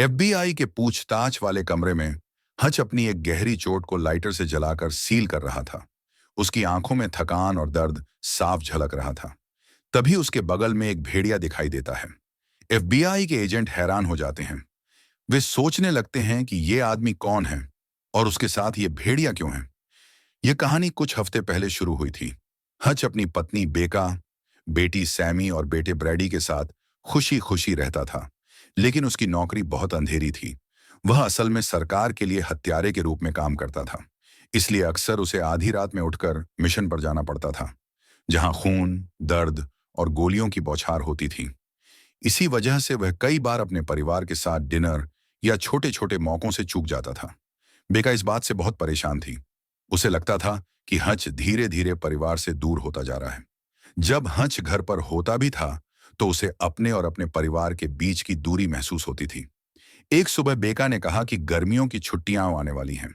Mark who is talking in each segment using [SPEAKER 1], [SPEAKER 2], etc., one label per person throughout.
[SPEAKER 1] FBI के पूछताछ वाले कमरे में हच अपनी एक गहरी चोट को लाइटर से जलाकर सील कर रहा था। उसकी आंखों में थकान और दर्द साफ झलक रहा था। तभी उसके बगल में एक भेड़िया दिखाई देता है। एफबीआई के एजेंट हैरान हो जाते हैं। वे सोचने लगते हैं कि ये आदमी कौन है और उसके साथ ये भेड़िया क्यों है। यह कहानी कुछ हफ्ते पहले शुरू हुई थी। हच अपनी पत्नी बेका, बेटी सैमी और बेटे ब्रैडी के साथ खुशी खुशी रहता था, लेकिन उसकी नौकरी बहुत अंधेरी थी। वह असल में सरकार के लिए हत्यारे के रूप में काम करता था, इसलिए अक्सर उसे आधी रात में उठकर मिशन पर जाना पड़ता था, जहां खून, दर्द और गोलियों की बौछार होती थी। इसी वजह से वह कई बार अपने परिवार के साथ डिनर या छोटे छोटे मौकों से चूक जाता था। बेका इस बात से बहुत परेशान थी। उसे लगता था कि हंच धीरे धीरे परिवार से दूर होता जा रहा है। जब हंच घर पर होता भी था तो उसे अपने और अपने परिवार के बीच की दूरी महसूस होती थी। एक सुबह बेका ने कहा कि गर्मियों की छुट्टियां आने वाली हैं।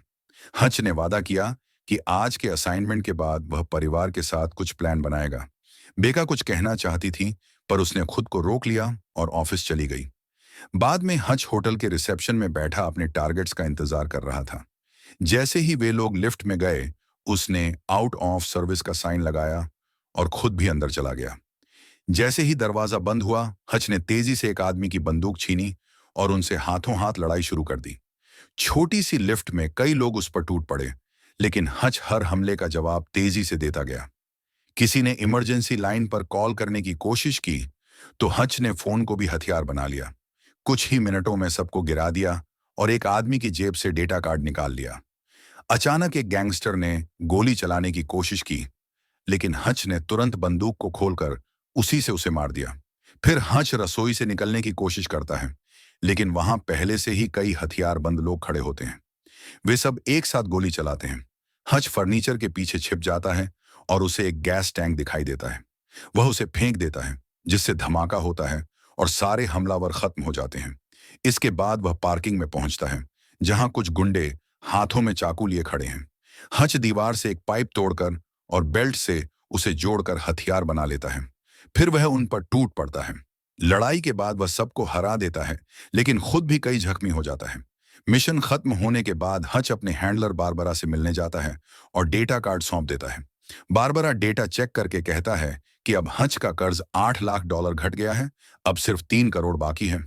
[SPEAKER 1] हंच ने वादा किया कि आज के असाइनमेंट के बाद वह परिवार के साथ कुछ प्लान बनाएगा। बेका कुछ कहना चाहती थी, पर उसने खुद को रोक लिया और ऑफिस चली गई। बाद में हंच होटल के रिसेप्शन में बैठा अपने टारगेट्स का इंतजार कर रहा था। जैसे ही वे लोग लिफ्ट में गए, उसने आउट ऑफ सर्विस का साइन लगाया और खुद भी अंदर चला गया। जैसे ही दरवाजा बंद हुआ, हच ने तेजी से एक आदमी की बंदूक छीनी और उनसे हाथों हाथ लड़ाई शुरू कर दी। छोटी सी लिफ्ट में कई लोग उस पर टूट पड़े, लेकिन हच हर हमले का जवाब तेजी से देता गया। किसी ने इमरजेंसी लाइन पर कॉल करने की कोशिश की तो हच ने फोन को भी हथियार बना लिया। कुछ ही मिनटों में सबको गिरा दिया और एक आदमी की जेब से डेटा कार्ड निकाल लिया। अचानक एक गैंगस्टर ने गोली चलाने की कोशिश की, लेकिन हच ने तुरंत बंदूक को खोलकर उसी से उसे मार दिया। फिर हच रसोई से निकलने की कोशिश करता है, लेकिन वहां पहले से ही कई हथियारबंद लोग खड़े होते हैं। वे सब एक साथ गोली चलाते हैं। हच फर्नीचर के पीछे छिप जाता है और उसे एक गैस टैंक दिखाई देता है। वह उसे फेंक देता है, जिससे धमाका होता है और सारे हमलावर खत्म हो जाते हैं। इसके बाद वह पार्किंग में पहुंचता है, जहां कुछ गुंडे हाथों में चाकू लिए खड़े हैं। हच दीवार से एक पाइप तोड़कर और बेल्ट से उसे जोड़कर हथियार बना लेता है। फिर वह उन पर टूट पड़ता है। लड़ाई के बाद वह सबको हरा देता है, लेकिन खुद भी कई जख्मी हो जाता है। मिशन खत्म होने के बाद हच अपने हैंडलर बारबरा से मिलने जाता है और डेटा कार्ड सौंप देता है। बारबरा डेटा चेक करके कहता है कि अब हच का कर्ज $8 लाख घट गया है, अब सिर्फ 3 करोड़ बाकी है।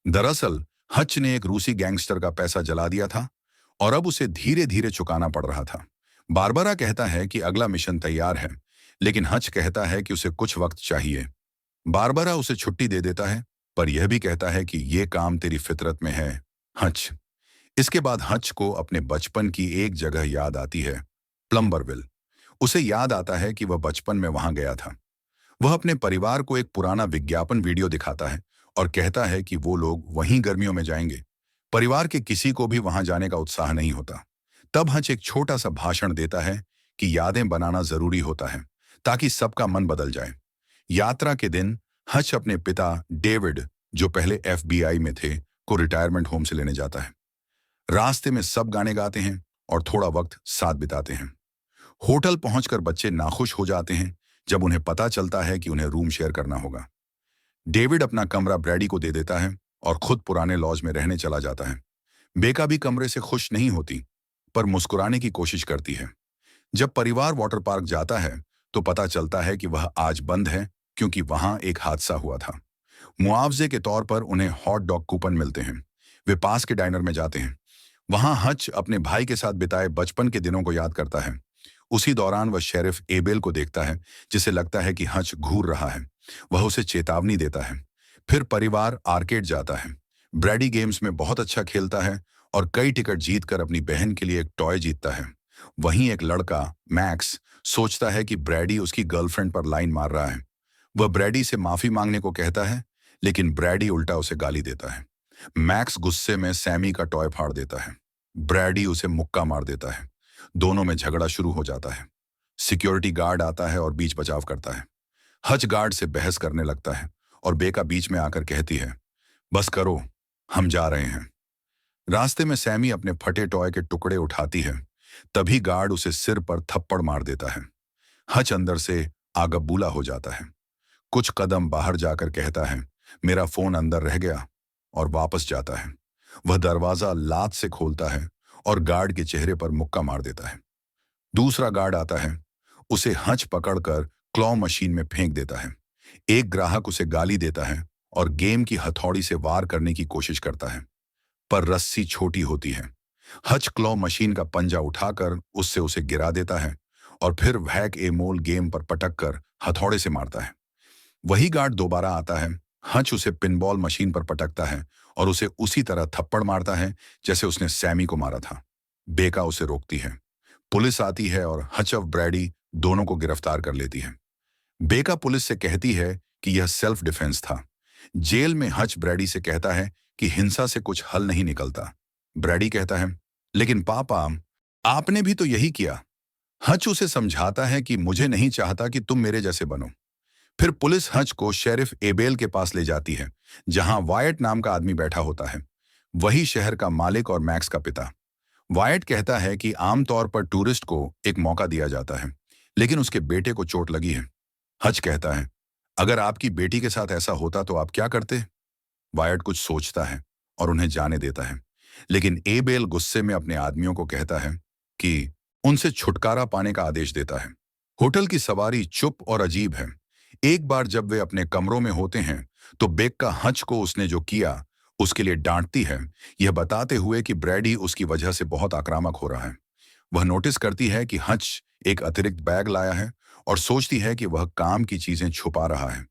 [SPEAKER 1] दरअसल हच ने एक रूसी गैंगस्टर का पैसा जला दिया था और अब उसे धीरे धीरे चुकाना पड़ रहा था। बारबरा कहता है कि अगला मिशन तैयार है, लेकिन हच कहता है कि उसे कुछ वक्त चाहिए। बारबरा उसे छुट्टी दे देता है, पर यह भी कहता है कि यह काम तेरी फितरत में है, हच। इसके बाद हच को अपने बचपन की एक जगह याद आती है, प्लम्बरविल। उसे याद आता है कि वह बचपन में वहां गया था। वह अपने परिवार को एक पुराना विज्ञापन वीडियो दिखाता है और कहता है कि वो लोग वहीं गर्मियों में जाएंगे। परिवार के किसी को भी वहां जाने का उत्साह नहीं होता। तब हच एक छोटा सा भाषण देता है कि यादें बनाना जरूरी होता है, ताकि सबका मन बदल जाए। यात्रा के दिन हच अपने पिता डेविड, जो पहले एफबीआई में थे, को रिटायरमेंट होम से लेने जाता है। रास्ते में सब गाने गाते हैं और थोड़ा वक्त साथ बिताते हैं। होटल पहुंचकर बच्चे नाखुश हो जाते हैं जब उन्हें पता चलता है कि उन्हें रूम शेयर करना होगा। डेविड अपना कमरा ब्रैडी को दे देता है और खुद पुराने लॉज में रहने चला जाता है। बेका भी कमरे से खुश नहीं होती, पर मुस्कुराने की कोशिश करती है। जब परिवार वाटर पार्क जाता है तो पता चलता है कि वह आज बंद है, क्योंकि वहां एक हादसा हुआ था। मुआवजे के तौर पर उन्हें हॉट डॉग कूपन मिलते हैं। वे पास के डाइनर में जाते हैं। वहां हच अपने भाई के साथ बिताए बचपन के दिनों को याद करता है। उसी दौरान वह शेरिफ एबेल को देखता है, जिसे लगता है कि हच घूर रहा है। वह उसे चेतावनी देता है। फिर परिवार आर्केड जाता है। ब्रैडी गेम्स में बहुत अच्छा खेलता है और कई टिकट जीतकर अपनी बहन के लिए एक टॉय जीतता है। वहीं एक लड़का, मैक्स, सोचता है कि ब्रैडी उसकी गर्लफ्रेंड पर लाइन मार रहा है। वह ब्रैडी से माफी मांगने को कहता है, लेकिन ब्रैडी उल्टा उसे गाली देता है। मैक्स गुस्से में सैमी का टॉय फाड़ देता है। ब्रैडी उसे मुक्का मार देता है। दोनों में झगड़ा शुरू हो जाता है। सिक्योरिटी गार्ड आता है और बीच बचाव करता है। हच गार्ड से बहस करने लगता है और बेका बीच में आकर कहती है, बस करो, हम जा रहे हैं। रास्ते में सैमी अपने फटे टॉय के टुकड़े उठाती है। तभी गार्ड उसे सिर पर थप्पड़ मार देता है। हच अंदर से आगबूला हो जाता है। कुछ कदम बाहर जाकर कहता है, मेरा फोन अंदर रह गया, और वापस जाता है। वह दरवाजा लात से खोलता है और गार्ड के चेहरे पर मुक्का मार देता है। दूसरा गार्ड आता है, उसे हच पकड़कर क्लॉ मशीन में फेंक देता है। एक ग्राहक उसे गाली देता है और गेम की हथौड़ी से वार करने की कोशिश करता है, पर रस्सी छोटी होती है। हच क्लॉ मशीन का पंजा उठाकर उससे उसे गिरा देता है और फिर वैक ए मोल गेम पर पटक कर हथौड़े से मारता है। वही गार्ड दोबारा आता है, हच उसे पिनबॉल मशीन पर पटकता है और उसे उसी तरह थप्पड़ मारता है जैसे उसने सैमी को मारा था। बेका उसे रोकती है। पुलिस आती है और हच और ब्रैडी दोनों को गिरफ्तार कर लेती है। बेका पुलिस से कहती है कि यह सेल्फ डिफेंस था। जेल में हच ब्रैडी से कहता है कि हिंसा से कुछ हल नहीं निकलता। ब्रैडी कहता है, लेकिन पापा, आपने भी तो यही किया। हच उसे समझाता है कि मुझे नहीं चाहता कि तुम मेरे जैसे बनो। फिर पुलिस हच को शेरिफ एबेल के पास ले जाती है, जहां वायट नाम का आदमी बैठा होता है, वही शहर का मालिक और मैक्स का पिता। वायट कहता है कि आमतौर पर टूरिस्ट को एक मौका दिया जाता है, लेकिन उसके बेटे को चोट लगी है। हच कहता है, अगर आपकी बेटी के साथ ऐसा होता तो आप क्या करते? वायट कुछ सोचता है और उन्हें जाने देता है, लेकिन एबेल गुस्से में अपने आदमियों को कहता है कि उनसे छुटकारा पाने का आदेश देता है। होटल की सवारी चुप और अजीब है। एक बार जब वे अपने कमरों में होते हैं तो बेक्का हच को उसने जो किया उसके लिए डांटती है, यह बताते हुए कि ब्रैडी उसकी वजह से बहुत आक्रामक हो रहा है। वह नोटिस करती है कि हच एक अतिरिक्त बैग लाया है और सोचती है कि वह काम की चीजें छुपा रहा है,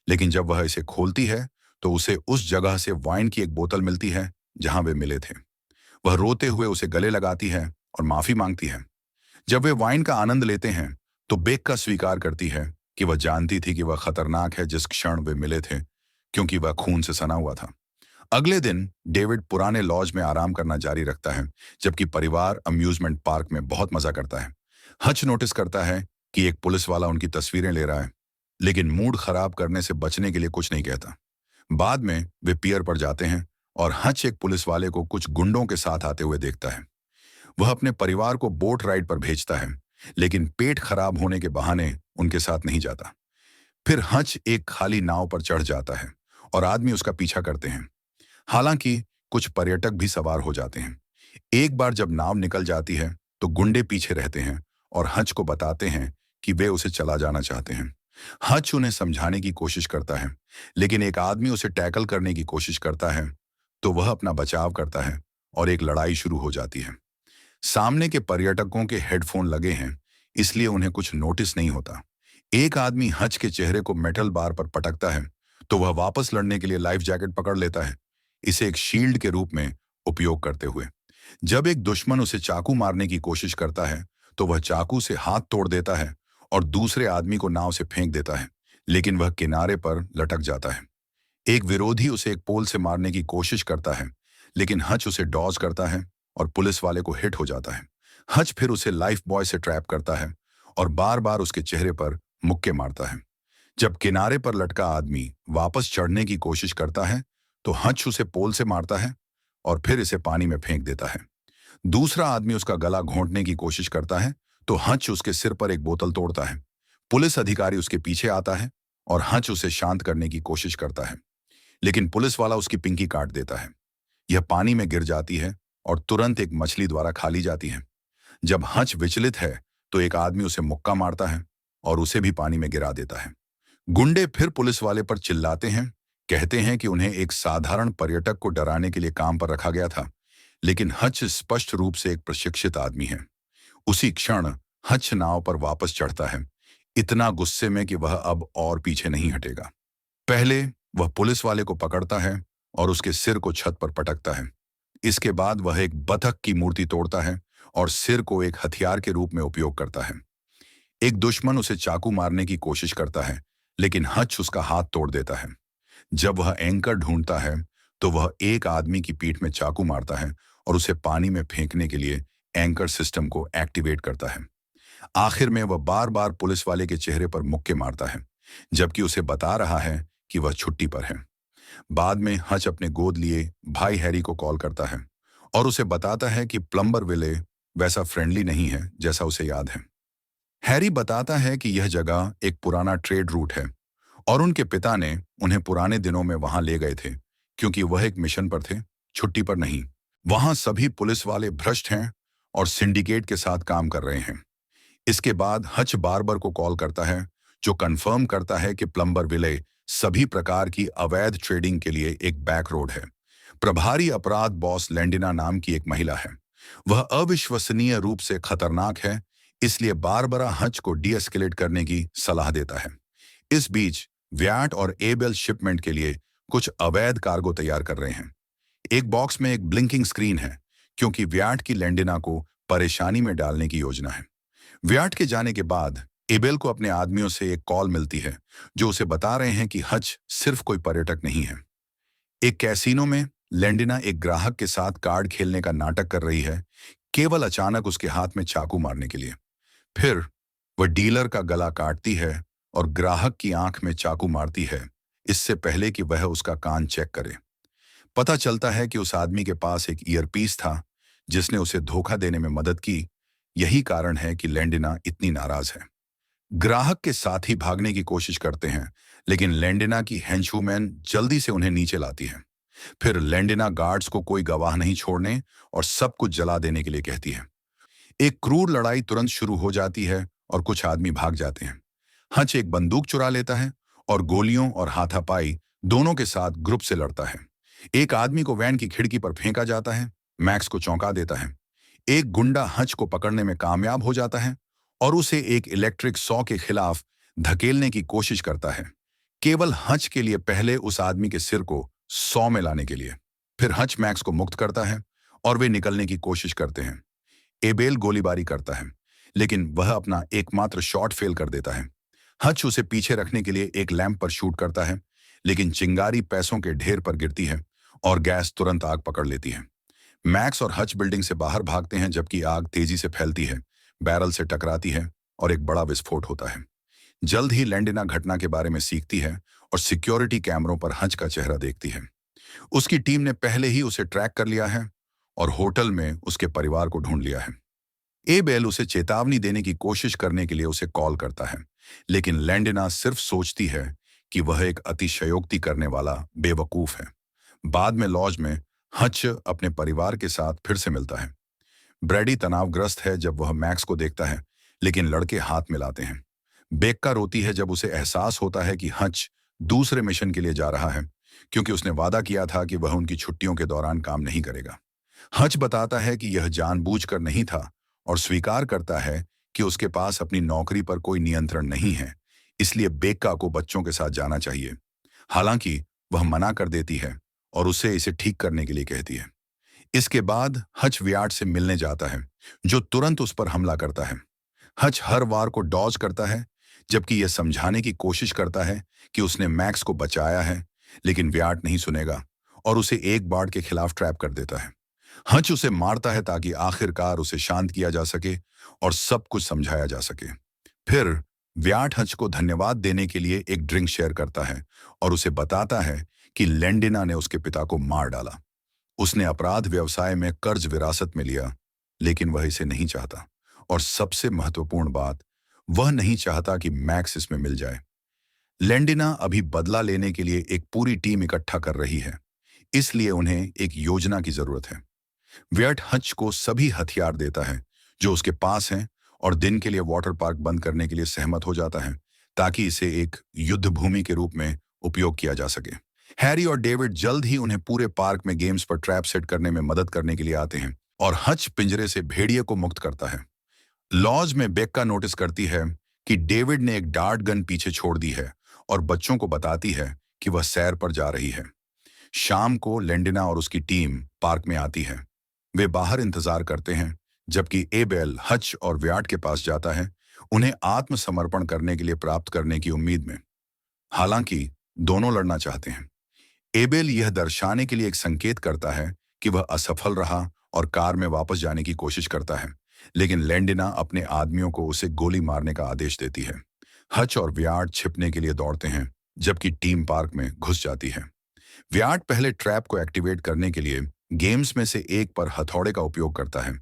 [SPEAKER 1] लेकिन जब वह इसे खोलती है तो उसे उस जगह से वाइन की एक बोतल मिलती है जहां वे मिले थे। वह रोते हुए उसे गले लगाती है और माफी मांगती है। जब वे वाइन का आनंद लेते हैं तो बेक्का स्वीकार करती है कि वह जानती थी कि वह खतरनाक है जिस क्षण वे मिले थे, क्योंकि वह खून से सना हुआ था। अगले दिन डेविड पुराने लॉज में आराम करना जारी रखता है, जबकि परिवार अम्यूजमेंट पार्क में बहुत मजा करता है। हच नोटिस करता है कि एक पुलिस वाला उनकी तस्वीरें ले रहा है, लेकिन मूड खराब करने से बचने के लिए कुछ नहीं कहता। बाद में वे पियर पर जाते हैं और हच एक पुलिस वाले को कुछ गुंडों के साथ आते हुए देखता है। वह अपने परिवार को बोट राइड पर भेजता है, लेकिन पेट खराब होने के बहाने उनके साथ नहीं जाता। फिर हच एक खाली नाव पर चढ़ जाता है और आदमी उसका पीछा करते हैं। हालांकि कुछ पर्यटक भी सवार हो जाते हैं। एक बार जब नाव निकल जाती है तो गुंडे पीछे रहते हैं और हच को बताते हैं कि वे उसे चला जाना चाहते हैं। हच उन्हें समझाने की कोशिश करता है, लेकिन एक आदमी उसे टैकल करने की कोशिश करता है, तो वह अपना बचाव करता है और एक लड़ाई शुरू हो जाती है। सामने के पर्यटकों के हेडफोन लगे हैं, इसलिए उन्हें कुछ नोटिस नहीं होता। एक आदमी हच के चेहरे को मेटल बार पर पटकता है, तो वह वापस लड़ने के लिए लाइफ जैकेट पकड़ लेता है, इसे एक शील्ड के रूप में उपयोग करते हुए। जब एक दुश्मन उसे चाकू मारने की कोशिश करता है तो वह चाकू से हाथ तोड़ देता है और दूसरे आदमी को नाव से फेंक देता है, लेकिन वह किनारे पर लटक जाता है। एक विरोधी उसे एक पोल से मारने की कोशिश करता है, लेकिन हच उसे डॉज करता है और पुलिस वाले को हिट हो जाता है। हच फिर उसे लाइफ बॉय से ट्रैप करता है और बार बार उसके चेहरे पर मुक्के मारता है। जब किनारे पर लटका आदमी वापस चढ़ने की कोशिश करता है तो हच उसे पोल से मारता है और फिर इसे पानी में फेंक देता है। दूसरा आदमी उसका गला घोंटने की कोशिश करता है तो हच उसके सिर पर एक बोतल तोड़ता है। पुलिस अधिकारी उसके पीछे आता है और हच उसे शांत करने की कोशिश करता है, लेकिन पुलिस वाला उसकी पिंकी काट देता है। यह पानी में गिर जाती है और तुरंत एक मछली द्वारा खा ली जाती है। जब हच विचलित है तो एक आदमी उसे मुक्का मारता है और उसे भी पानी में गिरा देता है। गुंडे फिर पुलिस वाले पर चिल्लाते हैं, कहते हैं कि उन्हें एक साधारण पर्यटक को डराने के लिए काम पर रखा गया था, लेकिन हच स्पष्ट रूप से एक प्रशिक्षित आदमी है। उसी क्षण हच नाव पर वापस चढ़ता है, इतना गुस्से में कि वह अब और पीछे नहीं हटेगा। पहले वह पुलिस वाले को पकड़ता है और उसके सिर को छत पर पटकता है। इसके बाद वह एक बतख की मूर्ति तोड़ता है और सिर को एक हथियार के रूप में उपयोग करता है। एक दुश्मन उसे चाकू मारने की कोशिश करता है, लेकिन हच उसका हाथ तोड़ देता है। जब वह एंकर ढूंढता है तो वह एक आदमी की पीठ में चाकू मारता है और उसे पानी में फेंकने के लिए एंकर सिस्टम को एक्टिवेट करता है। आखिर में वह बार बार पुलिस वाले के चेहरे पर मुक्के मारता है, जबकि उसे बता रहा है कि वह छुट्टी पर है। बाद में हच अपने गोद लिए भाई हैरी को कॉल करता है और उसे बताता है कि प्लम्बर विले वैसा फ्रेंडली नहीं है जैसा उसे याद है। हैरी बताता है कि यह जगह एक पुराना ट्रेड रूट है और उनके पिता ने उन्हें पुराने दिनों में वहां ले गए थे, क्योंकि वह एक मिशन पर थे, छुट्टी पर नहीं। वहां सभी पुलिस वाले भ्रष्ट हैं और सिंडिकेट के साथ काम कर रहे हैं। इसके बाद हच बार्बर को कॉल करता है, जो कंफर्म करता है कि प्लम्बर विले सभी प्रकार की अवैध ट्रेडिंग के लिए एक बैक रोड है। प्रभारी अपराध बॉस लेंडिना नाम की एक महिला है। वह अविश्वसनीय रूप से खतरनाक है, इसलिए बारबरा हच को डीएस्केलेट करने की सलाह देता है। इस बीच व्याट और एबेल शिपमेंट के लिए कुछ अवैध कार्गो तैयार कर रहे हैं। एक बॉक्स में एक ब्लिंकिंग स्क्रीन है, क्योंकि व्याट की लेंडिना को परेशानी में डालने की योजना है। व्याट के जाने के बाद एबेल को अपने आदमियों से एक कॉल मिलती है, जो उसे बता रहे हैं कि हच सिर्फ कोई पर्यटक नहीं है। एक कैसीनो में लेंडिना एक ग्राहक के साथ कार्ड खेलने का नाटक कर रही है, केवल अचानक उसके हाथ में चाकू मारने के लिए। फिर वह डीलर का गला काटती है और ग्राहक की आंख में चाकू मारती है, इससे पहले कि वह उसका कान चेक करे। पता चलता है कि उस आदमी के पास एक ईयरपीस था, जिसने उसे धोखा देने में मदद की। यही कारण है कि लेंडिना इतनी नाराज है। ग्राहक के साथ ही भागने की कोशिश करते हैं, लेकिन लेंडिना की हेंचवुमैन जल्दी से उन्हें नीचे लाती है। फिर लेंडिना गार्ड्स को कोई गवाह नहीं छोड़ने और सब कुछ जला देने के लिए कहती है। एक क्रूर लड़ाई तुरंत शुरू हो जाती है और कुछ आदमी भाग जाते हैं। हच एक बंदूक चुरा लेता है और गोलियों और हाथापाई दोनों के साथ ग्रुप से लड़ता है। एक आदमी को वैन की खिड़की पर फेंका जाता है, मैक्स को चौंका देता है। एक गुंडा हच को पकड़ने में कामयाब हो जाता है और उसे एक इलेक्ट्रिक सॉ के खिलाफ धकेलने की कोशिश करता है, केवल हच के लिए पहले उस आदमी के सिर को सॉ में लाने के लिए। फिर हच मैक्स को मुक्त करता है और वे निकलने की कोशिश करते हैं। एबेल गोलीबारी करता है, लेकिन वह अपना एकमात्र शॉट फेल कर देता है। हच उसे पीछे रखने के लिए एक लैंप पर शूट करता है, लेकिन चिंगारी पैसों के ढेर पर गिरती है और गैस तुरंत आग पकड़ लेती है। मैक्स और हच बिल्डिंग से बाहर भागते हैं, जबकि आग तेजी से फैलती है, बैरल से टकराती है और एक बड़ा विस्फोट होता है। जल्द ही लेंडिना घटना के बारे में सीखती है और सिक्योरिटी कैमरों पर हच का चेहरा देखती है। उसकी टीम ने पहले ही उसे ट्रैक कर लिया है और होटल में उसके परिवार को ढूंढ लिया है। एबेल उसे चेतावनी देने की कोशिश करने के लिए उसे कॉल करता है, लेकिन लेंडिना सिर्फ सोचती है कि वह एक अतिशयोक्ति करने वाला बेवकूफ है। बाद में लॉज में हच अपने परिवार के साथ फिर से मिलता है। ब्रैडी तनावग्रस्त है जब वह मैक्स को देखता है, लेकिन लड़के हाथ मिलाते हैं। बेक्का रोती है जब उसे एहसास होता है कि हच दूसरे मिशन के लिए जा रहा है, क्योंकि उसने वादा किया था कि वह उनकी छुट्टियों के दौरान काम नहीं करेगा। हच बताता है कि यह जानबूझकर नहीं था और स्वीकार करता है कि उसके पास अपनी नौकरी पर कोई नियंत्रण नहीं है, इसलिए बेक्का को बच्चों के साथ जाना चाहिए। हालांकि वह मना कर देती है और उसे इसे ठीक करने के लिए कहती है। इसके बाद हच व्याट से मिलने जाता है, जो तुरंत उस पर हमला करता है। हच हर वार को डॉज करता है, जबकि यह समझाने की कोशिश करता है कि उसने मैक्स को बचाया है, लेकिन व्याट नहीं सुनेगा और उसे एक बाड़ के खिलाफ ट्रैप कर देता है। हच उसे मारता है ताकि आखिरकार उसे शांत किया जा सके और सब कुछ समझाया जा सके। फिर व्याट हच को धन्यवाद देने के लिए एक ड्रिंक शेयर करता है और उसे बताता है कि लेंडिना ने उसके पिता को मार डाला। उसने अपराध व्यवसाय में कर्ज विरासत में लिया, लेकिन वह इसे नहीं चाहता, और सबसे महत्वपूर्ण बात, वह नहीं चाहता कि मैक्स इसमें मिल जाए। लेंडिना अभी बदला लेने के लिए एक पूरी टीम इकट्ठा कर रही है, इसलिए उन्हें एक योजना की जरूरत है। व्याट हच को सभी हथियार देता है जो उसके पास हैं और दिन के लिए वाटर पार्क बंद करने के लिए सहमत हो जाता है, ताकि इसे एक युद्ध भूमि के रूप में उपयोग किया जा सके। हैरी और डेविड जल्द ही उन्हें पूरे पार्क में गेम्स पर ट्रैप सेट करने में मदद करने के लिए आते हैं और हच पिंजरे से भेड़िए को मुक्त करता है। लॉज में बेक्का नोटिस करती है कि डेविड ने एक डार्ट गन पीछे छोड़ दी है और बच्चों को बताती है कि वह सैर पर जा रही है। शाम को लेंडिना और उसकी टीम पार्क में आती है। वे बाहर इंतजार करते हैं, जबकि एबेल हच और व्याट के पास जाता है, उन्हें आत्मसमर्पण करने के लिए प्राप्त करने की उम्मीद में। हालांकि दोनों लड़ना चाहते हैं। एबेल यह दर्शाने के लिए एक संकेत करता है कि वह असफल रहा और कार में वापस जाने की कोशिश करता है, लेकिन लेंडिना अपने आदमियों को उसे गोली मारने का आदेश देती है। हच और व्याट छिपने के लिए दौड़ते हैं, जबकि टीम पार्क में घुस जाती है। व्याट पहले ट्रैप को एक्टिवेट करने के लिए गेम्स में से एक पर हथौड़े का उपयोग करता है,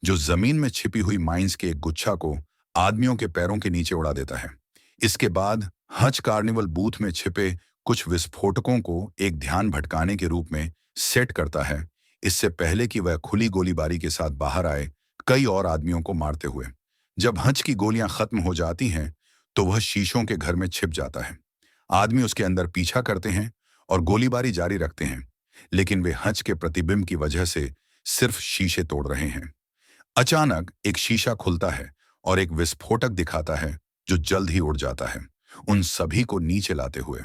[SPEAKER 1] जो जमीन में छिपी हुई माइंस के एक गुच्छा को आदमियों के पैरों के नीचे उड़ा देता है। इसके बाद हच कार्निवल बूथ में छिपे कुछ विस्फोटकों को एक ध्यान भटकाने के रूप में सेट करता है, इससे पहले कि वह खुली गोलीबारी के साथ बाहर आए, कई और आदमियों को मारते हुए। जब हच की गोलियां खत्म हो जाती हैं, तो वह शीशों के घर में छिप जाता है। आदमी उसके अंदर पीछा करते हैं और गोलीबारी जारी रखते हैं, लेकिन वे हच के प्रतिबिंब की वजह से सिर्फ शीशे तोड़ रहे हैं। अचानक एक शीशा खुलता है और एक विस्फोटक दिखाता है जो जल्द ही उड़ जाता है, उन सभी को नीचे लाते हुए।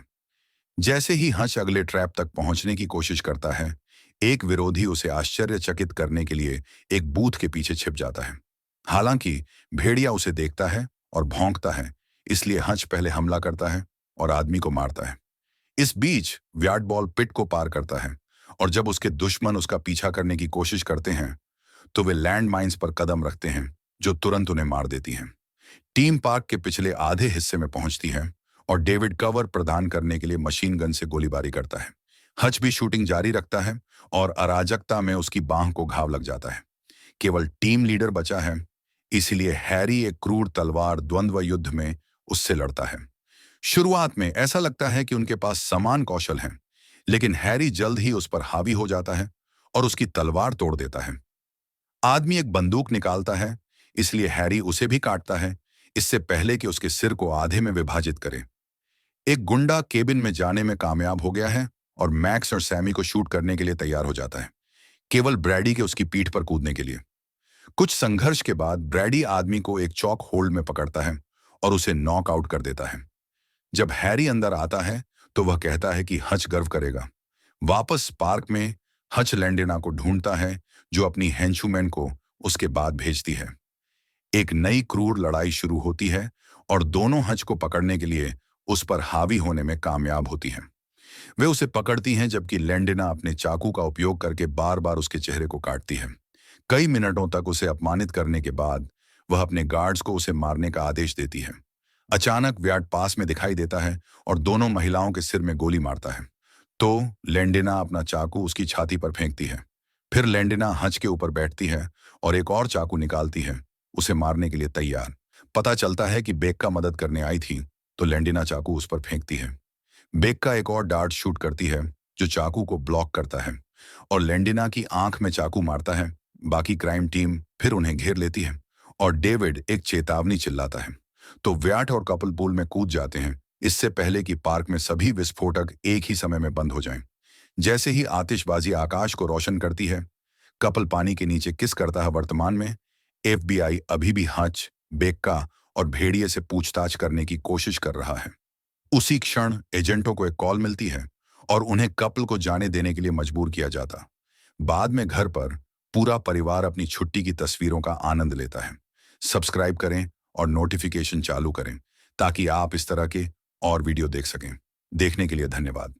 [SPEAKER 1] जैसे ही हंस अगले ट्रैप तक पहुंचने की कोशिश करता है, एक विरोधी उसे आश्चर्यचकित करने के लिए एक बूथ के पीछे छिप जाता है। हालांकि भेड़िया उसे देखता है और भौंकता है, इसलिए हंस पहले हमला करता है और आदमी को मारता है। इस बीच व्याट बॉल पिट को पार करता है और जब उसके दुश्मन उसका पीछा करने की कोशिश करते हैं, तो वे लैंड माइंस पर कदम रखते हैं जो तुरंत उन्हें मार देती हैं। टीम पार्क के पिछले आधे हिस्से में पहुंचती है और डेविड कवर प्रदान करने के लिए मशीन गन से गोलीबारी करता है। हच भी शूटिंग जारी रखता है और अराजकता में उसकी बांह को घाव लग जाता है। केवल टीम लीडर बचा है, इसलिए हैरी एक क्रूर तलवार द्वंद्व युद्ध में उससे लड़ता है। शुरुआत में ऐसा लगता है कि उनके पास समान कौशल है, लेकिन हैरी जल्द ही उस पर हावी हो जाता है और उसकी तलवार तोड़ देता है। आदमी एक बंदूक निकालता है, इसलिए हैरी उसे भी काटता है, इससे पहले कि उसके सिर को आधे में विभाजित करे। एक गुंडा केबिन में जाने में कामयाब हो गया है और मैक्स और सैमी को शूट करने के लिए तैयार हो जाता है, केवल ब्रैडी के उसकी पीठ पर कूदने के लिए। कुछ संघर्ष के बाद ब्रैडी आदमी को एक चौक होल्ड में पकड़ता है और उसे नॉक आउट कर देता है। जब हैरी अंदर आता है, तो वह कहता है कि हच गर्व करेगा। वापस पार्क में हच लैंडेना को ढूंढता है, जो अपनी हेंचूमैन को उसके बाद भेजती है। एक नई क्रूर लड़ाई शुरू होती है और दोनों हच को पकड़ने के लिए उस पर हावी होने में कामयाब होती हैं। वे उसे पकड़ती हैं जबकि लैंडेना अपने चाकू का उपयोग करके बार बार उसके चेहरे को काटती है। कई मिनटों तक उसे अपमानित करने के बाद वह अपने गार्ड्स को उसे मारने का आदेश देती है। अचानक व्याट पास में दिखाई देता है और दोनों महिलाओं के सिर में गोली मारता है। तो लैंडेना अपना चाकू उसकी छाती पर फेंकती है। फिर लैंडेना हच के ऊपर बैठती है और एक और चाकू निकालती है, उसे मारने के लिए तैयार। पता चलता है कि बेक्का मदद करने आई थी, तो लैंडेना चाकू उस पर फेंकती है। बेक्का एक और डार्ट शूट करती है जो चाकू को ब्लॉक करता है और लैंडेना की आंख में चाकू मारता है। बाकी क्राइम टीम फिर उन्हें घेर लेती है और डेविड एक चेतावनी चिल्लाता है, तो व्याट और कपल पूल में कूद जाते हैं, इससे पहले कि पार्क में सभी विस्फोटक एक ही समय में बंद हो जाएं। जैसे ही आतिशबाजी आकाश को रोशन करती है, कपल पानी के नीचे किस करता है। वर्तमान में एफबीआई अभी भी हच, बेक्का और भेड़िए से पूछताछ करने की कोशिश कर रहा है। उसी क्षण एजेंटों को एक कॉल मिलती है और उन्हें कपल को जाने देने के लिए मजबूर किया जाता। बाद में घर पर पूरा परिवार अपनी छुट्टी की तस्वीरों का आनंद लेता है। सब्सक्राइब करें और नोटिफिकेशन चालू करें ताकि आप इस तरह के और वीडियो देख सकें। देखने के लिए धन्यवाद।